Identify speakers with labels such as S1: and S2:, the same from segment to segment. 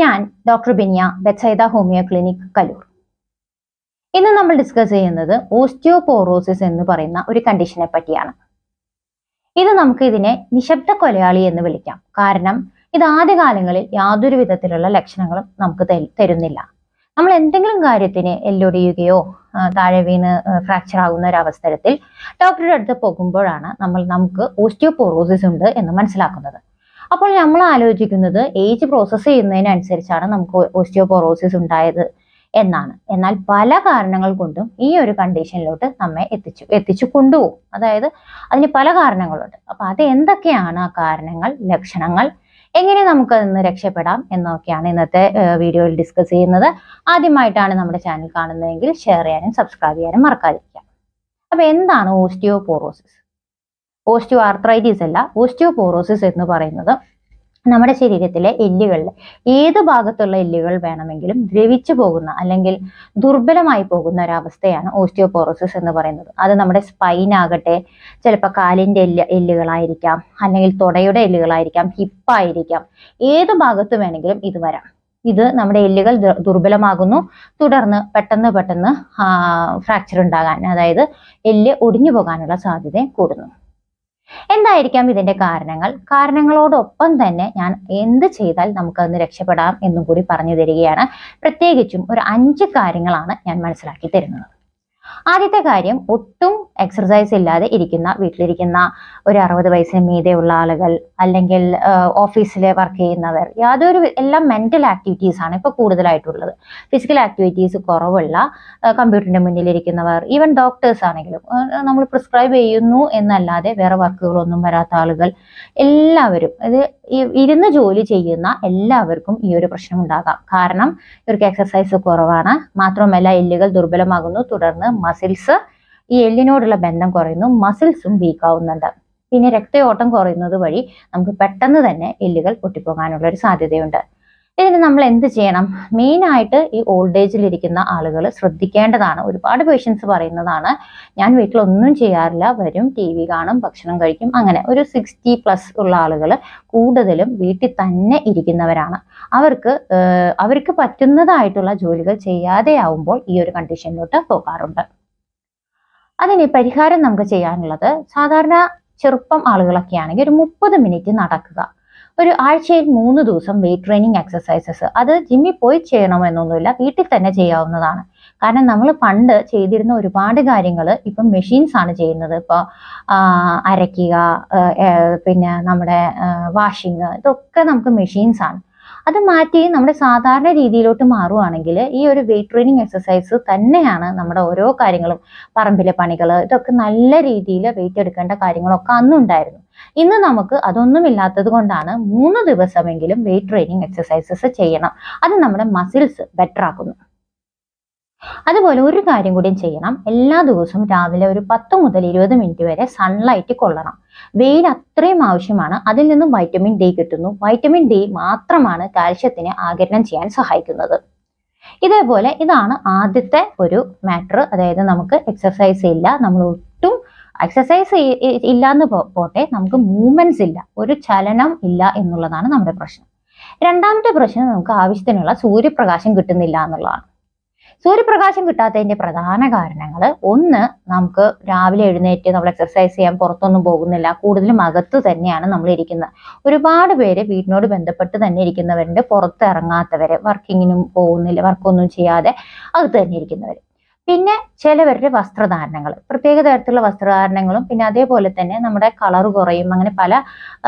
S1: ഞാൻ doctor Biniya, Bethsaida homeo clinic, Kaloor. ഇന്ന് നമ്മൾ ഡിസ്കസ് ചെയ്യുന്നത് ഓസ്റ്റിയോപോറോസിസ് എന്ന് പറയുന്ന ഒരു കണ്ടീഷനെ പറ്റിയാണ്. ഇത് നമുക്ക് ഇതിനെ നിശബ്ദ കൊലയാളി എന്ന് വിളിക്കാം. കാരണം ഇത് ആദ്യകാലങ്ങളിൽ യാതൊരു വിധത്തിലുള്ള ലക്ഷണങ്ങളും നമുക്ക് തരുന്നില്ല. നമ്മൾ എന്തെങ്കിലും കാര്യത്തിന് എല്ലൊടിയുകയോ താഴെ വീണ് ഫ്രാക്ചർ ആകുന്ന ഒരു അവസരത്തിൽ ഡോക്ടറുടെ അടുത്ത് പോകുമ്പോഴാണ് നമുക്ക് ഓസ്റ്റിയോപോറോസിസ് ഉണ്ട് എന്ന് മനസ്സിലാക്കുന്നത്. അപ്പോൾ നമ്മൾ ആലോചിക്കുന്നത് ഏജ് പ്രോസസ്സ് ചെയ്യുന്നതിനനുസരിച്ചാണ് നമുക്ക് ഓസ്റ്റിയോപോറോസിസ് ഉണ്ടായത് എന്നാണ്. എന്നാൽ പല കാരണങ്ങൾ കൊണ്ടും ഈ ഒരു കണ്ടീഷനിലോട്ട് നമ്മെ എത്തിച്ചു കൊണ്ടുപോകും. അതായത് അതിന് പല കാരണങ്ങളുണ്ട്. അപ്പൊ അത് എന്തൊക്കെയാണ് ആ കാരണങ്ങൾ, ലക്ഷണങ്ങൾ, എങ്ങനെ നമുക്ക് അതിന് രക്ഷപ്പെടാം എന്നൊക്കെയാണ് ഇന്നത്തെ വീഡിയോയിൽ ഡിസ്കസ് ചെയ്യുന്നത്. ആദ്യമായിട്ടാണ് നമ്മുടെ ചാനൽ കാണുന്നതെങ്കിൽ ഷെയർ ചെയ്യാനും സബ്സ്ക്രൈബ് ചെയ്യാനും മറക്കാതിരിക്കുക. അപ്പൊ എന്താണ് ഓസ്റ്റിയോപോറോസിസ്? ഓസ്റ്റിയോ ആർത്രൈറ്റിസ് അല്ല. ഓസ്റ്റിയോപോറോസിസ് എന്ന് പറയുന്നത് നമ്മുടെ ശരീരത്തിലെ എല്ലുകളിൽ ഏത് ഭാഗത്തുള്ള എല്ലുകൾ വേണമെങ്കിലും ദ്രവിച്ചു പോകുന്ന അല്ലെങ്കിൽ ദുർബലമായി പോകുന്ന ഒരവസ്ഥയാണ് ഓസ്റ്റിയോപോറോസിസ് എന്ന് പറയുന്നത്. അത് നമ്മുടെ സ്പൈൻ ആകട്ടെ, ചിലപ്പോൾ കാലിൻ്റെ എല്ലുകളായിരിക്കാം, അല്ലെങ്കിൽ തുടയുടെ എല്ലുകളായിരിക്കാം, ഹിപ്പായിരിക്കാം, ഏത് ഭാഗത്ത് വേണമെങ്കിലും ഇത് വരാം. ഇത് നമ്മുടെ എല്ലുകൾ ദുർബലമാകുന്നു, തുടർന്ന് പെട്ടെന്ന് ഫ്രാക്ചർ ഉണ്ടാകാൻ, അതായത് എല്ല് ഒടിഞ്ഞു പോകാനുള്ള സാധ്യത കൂടുന്നു. എന്തായിരിക്കാം ഇതിന്റെ കാരണങ്ങളോടൊപ്പം തന്നെ ഞാൻ എന്ത് ചെയ്താൽ നമുക്കതിന് രക്ഷപ്പെടാം എന്നും കൂടി പറഞ്ഞു തരികയാണ്. പ്രത്യേകിച്ചും ഒരു 5 കാര്യങ്ങളാണ് ഞാൻ മനസ്സിലാക്കി തരുന്നത്. ആദ്യത്തെ കാര്യം, ഒട്ടും എക്സർസൈസ് ഇല്ലാതെ വീട്ടിലിരിക്കുന്ന ഒരു 60 വയസ്സിന് മീതെയുള്ള ആളുകൾ, അല്ലെങ്കിൽ ഓഫീസിൽ വർക്ക് ചെയ്യുന്നവർ, എല്ലാം മെന്റൽ ആക്ടിവിറ്റീസ് ആണ് ഇപ്പൊ കൂടുതലായിട്ടുള്ളത്. ഫിസിക്കൽ ആക്ടിവിറ്റീസ് കുറവുള്ള, കമ്പ്യൂട്ടറിന്റെ മുന്നിലിരിക്കുന്നവർ, ഈവൻ ഡോക്ടേഴ്സ് ആണെങ്കിലും നമ്മൾ പ്രിസ്ക്രൈബ് ചെയ്യുന്നു എന്നല്ലാതെ വേറെ വർക്കുകളൊന്നും വരാത്ത ആളുകൾ, എല്ലാവരും ഇത് ഇരുന്ന് ജോലി ചെയ്യുന്ന എല്ലാവർക്കും ഈ ഒരു പ്രശ്നം ഉണ്ടാകാം. കാരണം ഇവർക്ക് എക്സർസൈസ് കുറവാണ്. മാത്രമല്ല എല്ലുകൾ ദുർബലമാകുന്നു, തുടർന്ന് മസിൽസ്, ഈ എല്ലിനോടുള്ള ബന്ധം കുറയുന്നു, മസിൽസും വീക്ക് ആവുന്നുണ്ട്. പിന്നെ രക്തയോട്ടം കുറയുന്നത് വഴി നമുക്ക് പെട്ടെന്ന് തന്നെ എല്ലുകൾ പൊട്ടിപ്പോകാനുള്ള ഒരു സാധ്യതയുണ്ട്. ഇതിന് നമ്മൾ എന്ത് ചെയ്യണം? മെയിനായിട്ട് ഈ ഓൾഡ് ഏജിലിരിക്കുന്ന ആളുകൾ ശ്രദ്ധിക്കേണ്ടതാണ്. ഒരുപാട് പേഷ്യൻസ് പറയുന്നതാണ്, ഞാൻ വീട്ടിലൊന്നും ചെയ്യാറില്ല, വരും, TV കാണും, ഭക്ഷണം കഴിക്കും. അങ്ങനെ ഒരു 60+ ഉള്ള ആളുകൾ കൂടുതലും വീട്ടിൽ തന്നെ ഇരിക്കുന്നവരാണ്. അവർക്ക് പറ്റുന്നതായിട്ടുള്ള ജോലികൾ ചെയ്യാതെ ആവുമ്പോൾ ഈ ഒരു കണ്ടീഷനിലോട്ട് പോകാറുണ്ട്. അതിന് പരിഹാരം നമുക്ക് ചെയ്യാനുള്ളത്, സാധാരണ ചെറുപ്പം ആളുകളൊക്കെ ആണെങ്കിൽ ഒരു 30 മിനിറ്റ് നടക്കുക, ഒരു ആഴ്ചയിൽ 3 ദിവസം വെയിറ്റ് ട്രെയിനിങ് എക്സസൈസസ്. അത് ജിമ്മിൽ പോയി ചെയ്യണമെന്നൊന്നുമില്ല, വീട്ടിൽ തന്നെ ചെയ്യാവുന്നതാണ്. കാരണം നമ്മൾ പണ്ട് ചെയ്തിരുന്ന ഒരുപാട് കാര്യങ്ങൾ ഇപ്പം മെഷീൻസ് ആണ് ചെയ്യുന്നത്. ഇപ്പോൾ അരയ്ക്കുക, പിന്നെ നമ്മുടെ വാഷിങ്, ഇതൊക്കെ നമുക്ക് മെഷീൻസ് ആണ്. അത് മാറ്റി നമ്മുടെ സാധാരണ രീതിയിലോട്ട് മാറുവാണെങ്കിൽ ഈ ഒരു വെയിറ്റ് ട്രെയിനിങ് എക്സസൈസ് തന്നെയാണ് നമ്മുടെ ഓരോ കാര്യങ്ങളും. പറമ്പിലെ പണികൾ, ഇതൊക്കെ നല്ല രീതിയിൽ വെയിറ്റ് എടുക്കേണ്ട കാര്യങ്ങളൊക്കെ അന്നുണ്ടായിരുന്നു. ഇന്ന് നമുക്ക് അതൊന്നും ഇല്ലാത്തത് കൊണ്ടാണ് 3 ദിവസമെങ്കിലും വെയിറ്റ് ട്രെയിനിങ് എക്സസൈസസ് ചെയ്യണം. അത് നമ്മുടെ മസിൽസ് ബെറ്റർ ആക്കുന്നു. അതുപോലെ ഒരു കാര്യം കൂടി ചെയ്യണം, എല്ലാ ദിവസവും രാവിലെ ഒരു 10 മുതൽ 20 മിനിറ്റ് വരെ സൺലൈറ്റ് കൊള്ളണം. വെയിൽ അത്രയും ആവശ്യമാണ്. അതിൽ നിന്നും വൈറ്റമിൻ ഡി കിട്ടുന്നു. വൈറ്റമിൻ ഡി മാത്രമാണ് കാൽഷ്യത്തിനെ ആഗിരണം ചെയ്യാൻ സഹായിക്കുന്നത്. ഇതേപോലെ ഇതാണ് ആദ്യത്തെ ഒരു മാറ്റർ. അതായത് നമുക്ക് എക്സർസൈസ് ഇല്ല, നമ്മൾ ഒട്ടും എക്സർസൈസ് ഇല്ലാന്ന് പോട്ടെ, നമുക്ക് മൂവ്മെന്റ്സ് ഇല്ല, ഒരു ചലനം ഇല്ല എന്നുള്ളതാണ് നമ്മുടെ പ്രശ്നം. രണ്ടാമത്തെ പ്രശ്നം, നമുക്ക് ആവശ്യത്തിനുള്ള സൂര്യപ്രകാശം കിട്ടുന്നില്ല എന്നുള്ളതാണ്. സൂര്യപ്രകാശം കിട്ടാത്തതിന്റെ പ്രധാന കാരണങ്ങൾ, ഒന്ന്, നമുക്ക് രാവിലെ എഴുന്നേറ്റ് നമ്മൾ എക്സർസൈസ് ചെയ്യാൻ പുറത്തൊന്നും പോകുന്നില്ല, കൂടുതലും അകത്ത് തന്നെയാണ് നമ്മൾ ഇരിക്കുന്നത്. ഒരുപാട് പേര് വീടിനോട് ബന്ധപ്പെട്ട് തന്നെ ഇരിക്കുന്നവരുണ്ട്, പുറത്തിറങ്ങാത്തവര്, വർക്കിങ്ങിനും പോകുന്നില്ല, വർക്കൊന്നും ചെയ്യാതെ അകത്ത് തന്നെ ഇരിക്കുന്നവർ. പിന്നെ ചിലവരുടെ വസ്ത്രധാരണങ്ങൾ, പ്രത്യേക തരത്തിലുള്ള വസ്ത്രധാരണങ്ങളും, പിന്നെ അതേപോലെ തന്നെ നമ്മുടെ കളർ കുറയും. അങ്ങനെ പല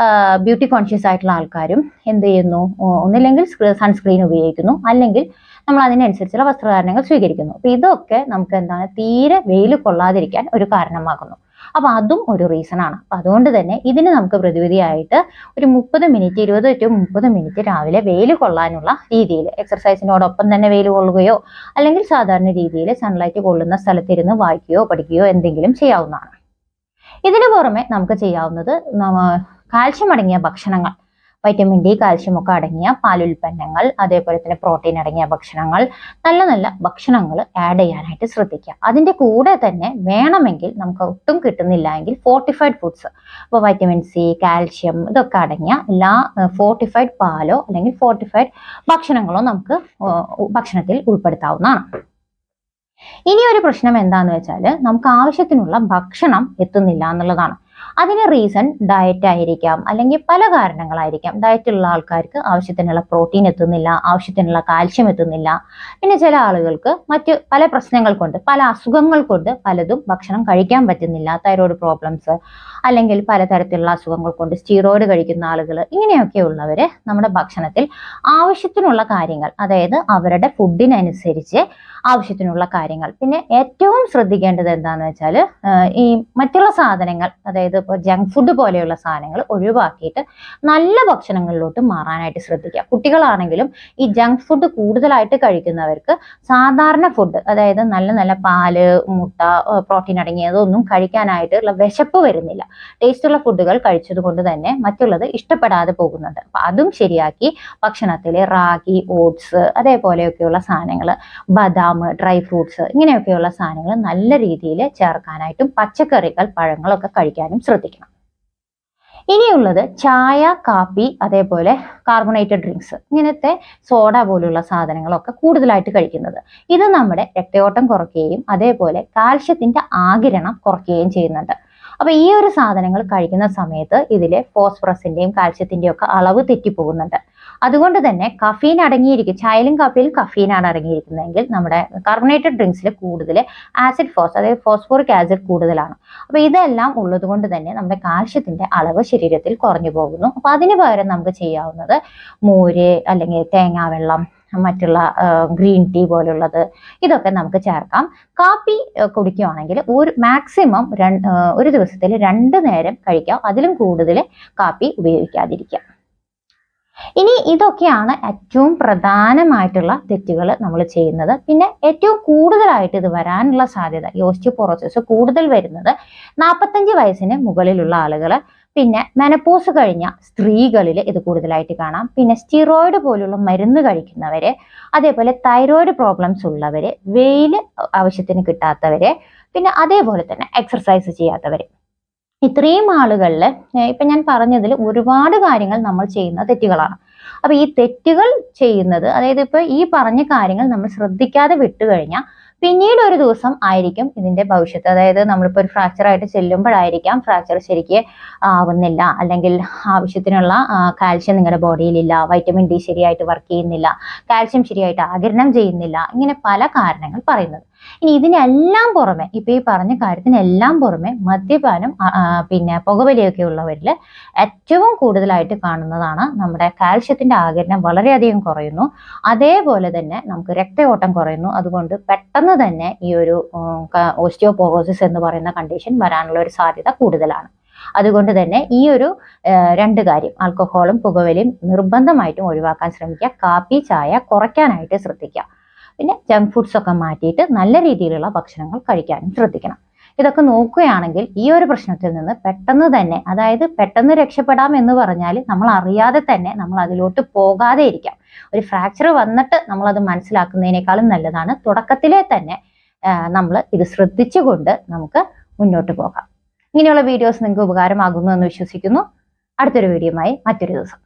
S1: ബ്യൂട്ടി കോൺഷ്യസ് ആയിട്ടുള്ള ആൾക്കാരും എന്ത് ചെയ്യുന്നു, ഒന്നില്ലെങ്കിൽ സൺസ്ക്രീൻ ഉപയോഗിക്കുന്നു, അല്ലെങ്കിൽ നമ്മൾ അതിനനുസരിച്ചുള്ള വസ്ത്രധാരണങ്ങൾ സ്വീകരിക്കുന്നു. അപ്പൊ ഇതൊക്കെ നമുക്ക് എന്താണ്, തീരെ വെയിൽ കൊള്ളാതിരിക്കാൻ ഒരു കാരണമാകുന്നു. അപ്പൊ അതും ഒരു റീസൺ ആണ്. അപ്പൊ അതുകൊണ്ട് തന്നെ ഇതിന് നമുക്ക് പ്രതിവിധിയായിട്ട് ഒരു 30 മിനിറ്റ്, 20 to 30 മിനിറ്റ് രാവിലെ വെയിൽ കൊള്ളാനുള്ള രീതിയിൽ, എക്സർസൈസിനോടൊപ്പം തന്നെ വെയിൽ കൊള്ളുകയോ അല്ലെങ്കിൽ സാധാരണ രീതിയിൽ സൺലൈറ്റ് കൊള്ളുന്ന സ്ഥലത്തിരുന്ന് വായിക്കുകയോ പഠിക്കുകയോ എന്തെങ്കിലും ചെയ്യാവുന്നതാണ്. ഇതിനു പുറമെ നമുക്ക് ചെയ്യാവുന്നത്, കാൽഷ്യം അടങ്ങിയ ഭക്ഷണങ്ങൾ വൈറ്റമിൻ ഡി, കാൽഷ്യം ഒക്കെ അടങ്ങിയ പാലുൽപ്പന്നങ്ങൾ, അതേപോലെ തന്നെ പ്രോട്ടീൻ അടങ്ങിയ ഭക്ഷണങ്ങൾ, നല്ല നല്ല ഭക്ഷണങ്ങൾ ആഡ് ചെയ്യാനായിട്ട് ശ്രദ്ധിക്കുക. അതിൻ്റെ കൂടെ തന്നെ വേണമെങ്കിൽ നമുക്ക് ഒട്ടും കിട്ടുന്നില്ല എങ്കിൽ ഫോർട്ടിഫൈഡ് ഫുഡ്സ്, ഇപ്പോൾ വൈറ്റമിൻ സി, കാൽഷ്യം ഇതൊക്കെ അടങ്ങിയ എല്ലാ ഫോർട്ടിഫൈഡ് പാലോ അല്ലെങ്കിൽ ഫോർട്ടിഫൈഡ് ഭക്ഷണങ്ങളോ നമുക്ക് ഭക്ഷണത്തിൽ ഉൾപ്പെടുത്താവുന്നതാണ്. ഇനി ഒരു പ്രശ്നം എന്താന്ന് വെച്ചാൽ നമുക്ക് ആവശ്യത്തിനുള്ള ഭക്ഷണം എത്തുന്നില്ല എന്നുള്ളതാണ്. അതിന് റീസൺ ഡയറ്റ് ആയിരിക്കാം, അല്ലെങ്കിൽ പല കാരണങ്ങളായിരിക്കാം. ഡയറ്റുള്ള ആൾക്കാർക്ക് ആവശ്യത്തിനുള്ള പ്രോട്ടീൻ എത്തുന്നില്ല, ആവശ്യത്തിനുള്ള കാൽഷ്യം എത്തുന്നില്ല. പിന്നെ ചില ആളുകൾക്ക് മറ്റ് പല പ്രശ്നങ്ങൾ കൊണ്ട്, പല അസുഖങ്ങൾ കൊണ്ട് പലതും ഭക്ഷണം കഴിക്കാൻ പറ്റുന്നില്ല. തൈറോയ്ഡ് പ്രോബ്ലംസ്, അല്ലെങ്കിൽ പലതരത്തിലുള്ള അസുഖങ്ങൾ കൊണ്ട് സ്റ്റീറോയിഡ് കഴിക്കുന്ന ആളുകൾ, ഇങ്ങനെയൊക്കെ ഉള്ളവര് നമ്മുടെ ഭക്ഷണത്തിൽ ആവശ്യത്തിനുള്ള കാര്യങ്ങൾ, അതായത് അവരുടെ ഫുഡിനനുസരിച്ച് ആവശ്യത്തിനുള്ള കാര്യങ്ങൾ. പിന്നെ ഏറ്റവും ശ്രദ്ധിക്കേണ്ടത് എന്താണെന്ന് വെച്ചാൽ ഈ മറ്റുള്ള സാധനങ്ങൾ, അതായത് ഇപ്പോൾ ജങ്ക് ഫുഡ് പോലെയുള്ള സാധനങ്ങൾ ഒഴിവാക്കിയിട്ട് നല്ല ഭക്ഷണങ്ങളിലോട്ട് മാറാനായിട്ട് ശ്രദ്ധിക്കുക. കുട്ടികളാണെങ്കിലും ഈ ജങ്ക് ഫുഡ് കൂടുതലായിട്ട് കഴിക്കുന്നവർക്ക് സാധാരണ ഫുഡ്, അതായത് നല്ല നല്ല പാല്, മുട്ട, പ്രോട്ടീൻ അടങ്ങിയതൊന്നും കഴിക്കാനായിട്ടുള്ള വിശപ്പ് വരുന്നില്ല. ടേസ്റ്റുള്ള ഫുഡുകൾ കഴിച്ചത് കൊണ്ട് തന്നെ മറ്റുള്ളത് ഇഷ്ടപ്പെടാതെ പോകുന്നുണ്ട്. അപ്പം അതും ശരിയാക്കി ഭക്ഷണത്തിൽ റാഗി, ഓട്സ്, അതേപോലെയൊക്കെയുള്ള സാധനങ്ങൾ, ബദാം, ഡ്രൈ ഫ്രൂട്ട്സ്, ഇങ്ങനെയൊക്കെയുള്ള സാധനങ്ങൾ നല്ല രീതിയിൽ ചേർക്കാനായിട്ടും പച്ചക്കറികൾ, പഴങ്ങളൊക്കെ കഴിക്കാനും ശ്രദ്ധിക്കണം. ഇനിയുള്ളത് ചായ, കാപ്പി, അതേപോലെ കാർബണേറ്റഡ് ഡ്രിങ്ക്സ്, ഇങ്ങനത്തെ സോഡ പോലുള്ള സാധനങ്ങളൊക്കെ കൂടുതലായിട്ട് കഴിക്കുന്നത്. ഇത് നമ്മുടെ രക്തയോട്ടം കുറയ്ക്കുകയും അതേപോലെ കാൽഷ്യത്തിന്റെ ആഗിരണം കുറയ്ക്കുകയും ചെയ്യുന്നുണ്ട്. അപ്പൊ ഈ ഒരു സാധനങ്ങൾ കഴിക്കുന്ന സമയത്ത് ഇതിലെ ഫോസ്ഫറസിന്റെയും കാൽഷ്യത്തിന്റെയും ഒക്കെ അളവ് തെറ്റിപ്പോകുന്നുണ്ട്. അതുകൊണ്ട് തന്നെ കഫീൻ അടങ്ങിയിരിക്കും, ചായയിലും കാപ്പിയിലും കഫീനാണ് അടങ്ങിയിരിക്കുന്നതെങ്കിൽ നമ്മുടെ കാർബണേറ്റഡ് ഡ്രിങ്ക്സിൽ കൂടുതൽ ആസിഡ് അതായത് ഫോസ്ഫോറിക് ആസിഡ് കൂടുതലാണ്. അപ്പൊ ഇതെല്ലാം ഉള്ളത് കൊണ്ട് തന്നെ നമ്മുടെ കാൽഷ്യത്തിന്റെ അളവ് ശരീരത്തിൽ കുറഞ്ഞു പോകുന്നു. അപ്പൊ അതിന് പകരം നമുക്ക് ചെയ്യാവുന്നത് മോര്, അല്ലെങ്കിൽ തേങ്ങാവെള്ളം, മറ്റുള്ള ഗ്രീൻ ടീ പോലുള്ളത്, ഇതൊക്കെ നമുക്ക് ചേർക്കാം. കാപ്പി കുടിക്കുകയാണെങ്കിൽ ഒരു മാക്സിമം ഒരു ദിവസത്തിൽ 2 നേരം കഴിക്കാം. അതിലും കൂടുതൽ കാപ്പി ഉപയോഗിക്കാതിരിക്കുക. ഇനി ഇതൊക്കെയാണ് ഏറ്റവും പ്രധാനമായിട്ടുള്ള തെറ്റുകൾ നമ്മൾ ചെയ്യുന്നത്. പിന്നെ ഏറ്റവും കൂടുതലായിട്ട് ഇത് വരാനുള്ള സാധ്യത, ഈ ഓസ്റ്റിയോപോറോസിസ് കൂടുതൽ വരുന്നത് 45 വയസ്സിന് മുകളിലുള്ള ആളുകൾ, പിന്നെ മെനപ്പോസ് കഴിഞ്ഞ സ്ത്രീകളിൽ ഇത് കൂടുതലായിട്ട് കാണാം. പിന്നെ സ്റ്റിറോയിഡ് പോലുള്ള മരുന്ന് കഴിക്കുന്നവര്, അതേപോലെ തൈറോയിഡ് പ്രോബ്ലംസ് ഉള്ളവര്, വെയിൽ ആവശ്യത്തിന് കിട്ടാത്തവര്, പിന്നെ അതേപോലെ തന്നെ എക്സർസൈസ് ചെയ്യാത്തവര്, ഇത്രയും ആളുകളിൽ ഇപ്പൊ ഞാൻ പറഞ്ഞതിൽ ഒരുപാട് കാര്യങ്ങൾ നമ്മൾ ചെയ്യുന്ന തെറ്റുകളാണ്. അപ്പൊ ഈ തെറ്റുകൾ ചെയ്യുന്നത്, അതായത് ഇപ്പൊ ഈ പറഞ്ഞ കാര്യങ്ങൾ നമ്മൾ ശ്രദ്ധിക്കാതെ വിട്ടുകഴിഞ്ഞാൽ പിന്നീട് ഒരു ദിവസം ആയിരിക്കും ഇതിന്റെ ഭവിഷ്യത്ത്. അതായത് നമ്മളിപ്പോൾ ഒരു ഫ്രാക്ചർ ആയിട്ട് ചെല്ലുമ്പോഴായിരിക്കാം ഫ്രാക്ചർ ശരിക്ക് ആവുന്നില്ല, അല്ലെങ്കിൽ ആവശ്യത്തിനുള്ള കാൽഷ്യം നിങ്ങളുടെ ബോഡിയിലില്ല, വൈറ്റമിൻ ഡി ശരിയായിട്ട് വർക്ക് ചെയ്യുന്നില്ല, കാൽഷ്യം ശരിയായിട്ട് ആഗിരണം ചെയ്യുന്നില്ല, ഇങ്ങനെ പല കാരണങ്ങൾ പറയുന്നത്. ഇനി ഇതിനെല്ലാം പുറമെ, ഇപ്പൊ ഈ പറഞ്ഞ കാര്യത്തിനെല്ലാം പുറമെ മദ്യപാനം, പിന്നെ പുകവലിയൊക്കെ ഉള്ളവരിൽ ഏറ്റവും കൂടുതലായിട്ട് കാണുന്നതാണ് നമ്മുടെ കാൽഷ്യത്തിന്റെ ആഗിരണം വളരെയധികം കുറയുന്നു. അതേപോലെ തന്നെ നമുക്ക് രക്തയോട്ടം കുറയുന്നു. അതുകൊണ്ട് പെട്ടെന്ന് തന്നെ ഈ ഒരു ഓസ്റ്റിയോപോറോസിസ് എന്ന് പറയുന്ന കണ്ടീഷൻ വരാനുള്ള ഒരു സാധ്യത കൂടുതലാണ്. അതുകൊണ്ട് തന്നെ ഈ ഒരു 2 കാര്യം, ആൽക്കഹോളും പുകവലിയും നിർബന്ധമായിട്ടും ഒഴിവാക്കാൻ ശ്രമിക്കുക. കാപ്പി, ചായ കുറയ്ക്കാനായിട്ട് ശ്രദ്ധിക്കുക. പിന്നെ ജങ്ക് ഫുഡ്സ് ഒക്കെ മാറ്റിയിട്ട് നല്ല രീതിയിലുള്ള ഭക്ഷണങ്ങൾ കഴിക്കാനും ശ്രദ്ധിക്കണം. ഇതൊക്കെ നോക്കുകയാണെങ്കിൽ ഈ ഒരു പ്രശ്നത്തിൽ നിന്ന് പെട്ടെന്ന് തന്നെ, അതായത് പെട്ടെന്ന് രക്ഷപ്പെടാം എന്ന് പറഞ്ഞാൽ നമ്മൾ അറിയാതെ തന്നെ നമ്മൾ അതിലോട്ട് പോകാതെ ഇരിക്കാം. ഒരു ഫ്രാക്ചർ വന്നിട്ട് നമ്മൾ അത് മനസ്സിലാക്കുന്നതിനേക്കാളും നല്ലതാണ് തുടക്കത്തിലെ തന്നെ നമ്മൾ ഇത് ശ്രദ്ധിച്ചുകൊണ്ട് നമുക്ക് മുന്നോട്ട് പോകാം. ഇങ്ങനെയുള്ള വീഡിയോസ് നിങ്ങൾക്ക് ഉപകാരമാകുന്നു എന്ന് വിശ്വസിക്കുന്നു. അടുത്തൊരു വീഡിയോയുമായി മറ്റൊരു ദിവസം.